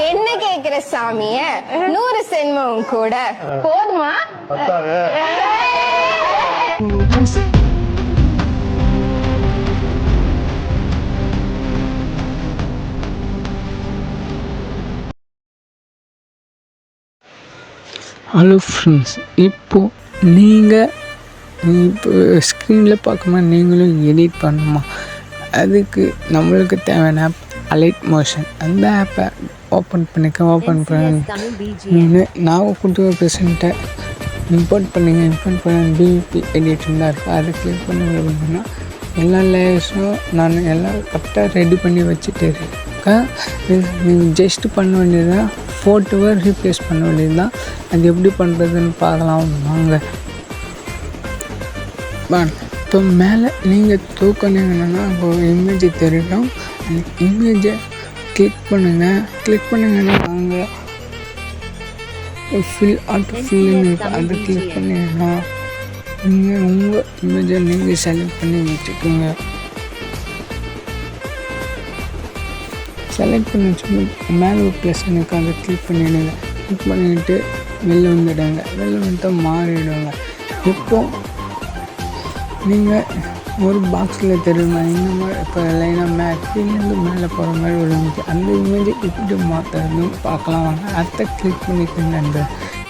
என்ன கேக்குற சாமிய 100 சென்மம் கூட போதுமா? ஹலோ ஃப்ரெண்ட்ஸ், இப்போது நீங்கள் இப்போ ஸ்க்ரீனில் பார்க்கும்போது நீங்களும் எடிட் பண்ணணுமா? அதுக்கு நம்மளுக்கு தேவையான ஆப் அலைட் மோஷன். அந்த ஆப்பை ஓப்பன் பண்ணி நான் கொடுத்து ப்ரெசண்ட்டை இம்போர்ட் பண்ண பிபி எடிட்டிங் தான் இருக்குது. அதை கிளிக் பண்ணி அப்படின்னா எல்லா லேயர்ஸும் நான் எல்லாம் கரெக்டாக ரெடி பண்ணி வச்சுட்டு இருக்கேன். நீங்கள் ஜஸ்ட் பண்ண வேண்டியது தான், ஃபோட்டோவை ரீப்ளேஸ் பண்ண வேண்டியது தான். அது எப்படி பண்ணுறதுன்னு பார்க்கலாம் வாங்க. இப்போ மேலே நீங்கள் தூக்கினீங்கன்னா இப்போ இமேஜ் தெரியும். அந்த இமேஜை கிளிக் பண்ணிங்கன்னா அங்கே ஃபில்னு இருக்கும். அதை கிளிக் பண்ணிங்கன்னா நீங்கள் உங்கள் இமேஜை நீங்கள் செலக்ட் பண்ணி வச்சுக்கோங்க. செலக்ட் பண்ணி வச்சுக்கோங்க. மேலே ஒரு ப்ளஸ் எனக்கு அதை கிளிக் பண்ணிவிடுங்க. கிளிக் பண்ணிவிட்டு வெளில வந்துடுங்க. வெளில வந்துட்டு மாறிவிடுங்க. இப்போது நீங்கள் ஒரு பாக்ஸில் தெரியுமா இந்த மாதிரி இப்போ லைனாக கீழேருந்து மேலே போகிற மாதிரி ஒரு இமேஜ், அந்த இமேஜை எப்படி மாற்றுறதுன்னு பார்க்கலாம் வாங்க. அதை கிளிக் பண்ணிக்கோங்க. அந்த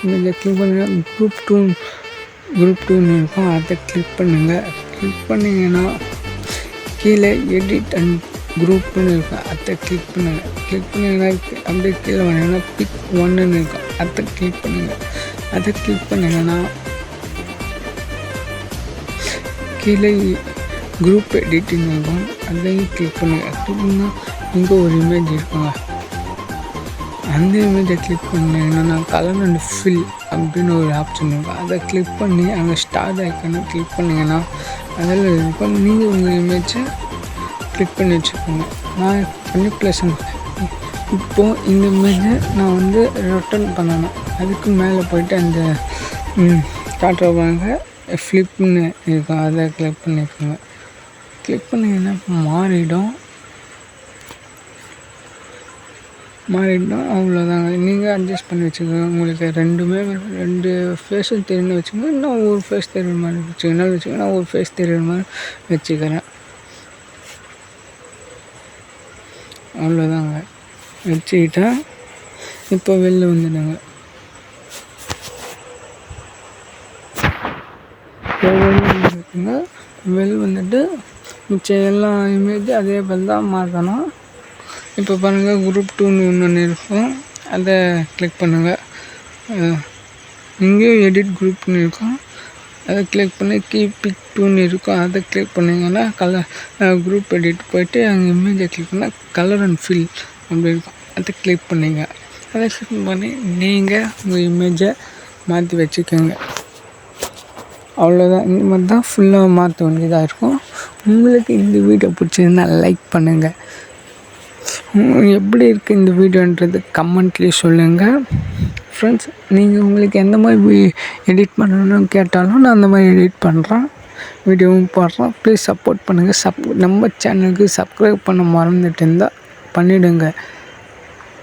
இமேஜை கிளிக் பண்ணி குரூப் 2 இருக்கும். அதை கிளிக் பண்ணுங்கள். கிளிக் பண்ணிங்கன்னா கீழே எடிட் அண்ட் குரூப்னு இருக்கும். அதை கிளிக் பண்ணுங்கள். கிளிக் பண்ணிங்கன்னா அப்படியே கீழே வந்தீங்கன்னா பிக் 1ன்னு இருக்கும். அதை கிளிக் பண்ணுங்கள். அதை கிளிக் பண்ணிங்கன்னா கீழே குரூப் எடிட்டிங் இருக்கும். அதையும் கிளிக் பண்ணுங்கள். கிளிக் பண்ணால் இங்கே ஒரு இமேஜ் இருக்குங்க. அந்த இமேஜை கிளிக் பண்ணிங்கன்னா கலர் அண்ட் ஃபில் அப்படின்னு ஒரு ஆப்ஷன் இருக்கும். அதை கிளிக் பண்ணி அங்கே ஸ்டார்ட் ஐக்கனை கிளிக் பண்ணிங்கன்னா அதில் இருக்கும். நீங்கள் உங்கள் இமேஜை கிளிக் பண்ணி வச்சுக்கோங்க. நான் பண்ணி ப்ளஸ் இப்போது இந்த இமேஜை நான் வந்து ரிட்டர்ன் பண்ணணும். அதுக்கு மேலே போய்ட்டு அந்த காட்டுறவங்க ஃப்ளிப்னு இருக்கும். அதை கிளிக் பண்ணிக்கோங்க. கிளிக் பண்ணிங்கன்னா மாறிடும். அவ்வளோதாங்க. நீங்கள் அட்ஜஸ்ட் பண்ணி வச்சுக்கோங்க. உங்களுக்கு ரெண்டு ஃபேஸும் தெரியுன்னு வச்சுக்கோங்க. இன்னும் ஒரு ஃபேஸ் தெரியுற மாதிரி வச்சுக்கோங்க. நான் ஒரு ஃபேஸ் தெரியுற மாதிரி வச்சுக்கிறேன். அவ்வளோதாங்க. வச்சுக்கிட்டா இப்போ வெளில வந்துடுங்க. வெளில வந்துட்டு மிச்சம் எல்லா இமேஜும் அதே போல் தான் மாற்றணும். இப்போ பாருங்கள், குரூப் 2ன்னு ஒன்று இருக்கும். அதை கிளிக் பண்ணுங்கள். இங்கேயும் எடிட் குரூப்னு இருக்கும். அதை கிளிக் பண்ணி பிக் 2ன்னு இருக்கும். அதை கிளிக் பண்ணிங்கன்னா குரூப் எடிட் போய்ட்டு அங்கே இமேஜை கிளிக் பண்ணால் கலர் அண்ட் ஃபில் அப்படி இருக்கும். அதை கிளிக் பண்ணிங்க. அதை கிளிக் பண்ணி நீங்கள் உங்கள் இமேஜை மாற்றி வச்சுக்கோங்க. அவ்வளோதான். இந்த மாதிரி தான் ஃபுல்லாக மாற்ற வேண்டியதாக இருக்கும். உங்களுக்கு இந்த வீடியோ பிடிச்சிருந்தா லைக் பண்ணுங்கள். எப்படி இருக்குது இந்த வீடியோன்றது கமெண்ட்லேயே சொல்லுங்கள். ஃப்ரெண்ட்ஸ், நீங்கள் உங்களுக்கு எந்த மாதிரி எடிட் பண்ணணும்னு கேட்டாலும் நான் அந்த மாதிரி எடிட் பண்ணுறேன், வீடியோவும் போடுறேன். ப்ளீஸ் சப்போர்ட் பண்ணுங்கள். நம்ம சேனலுக்கு சப்ஸ்கிரைப் பண்ண மறந்துட்டு இருந்தால் பண்ணிவிடுங்க.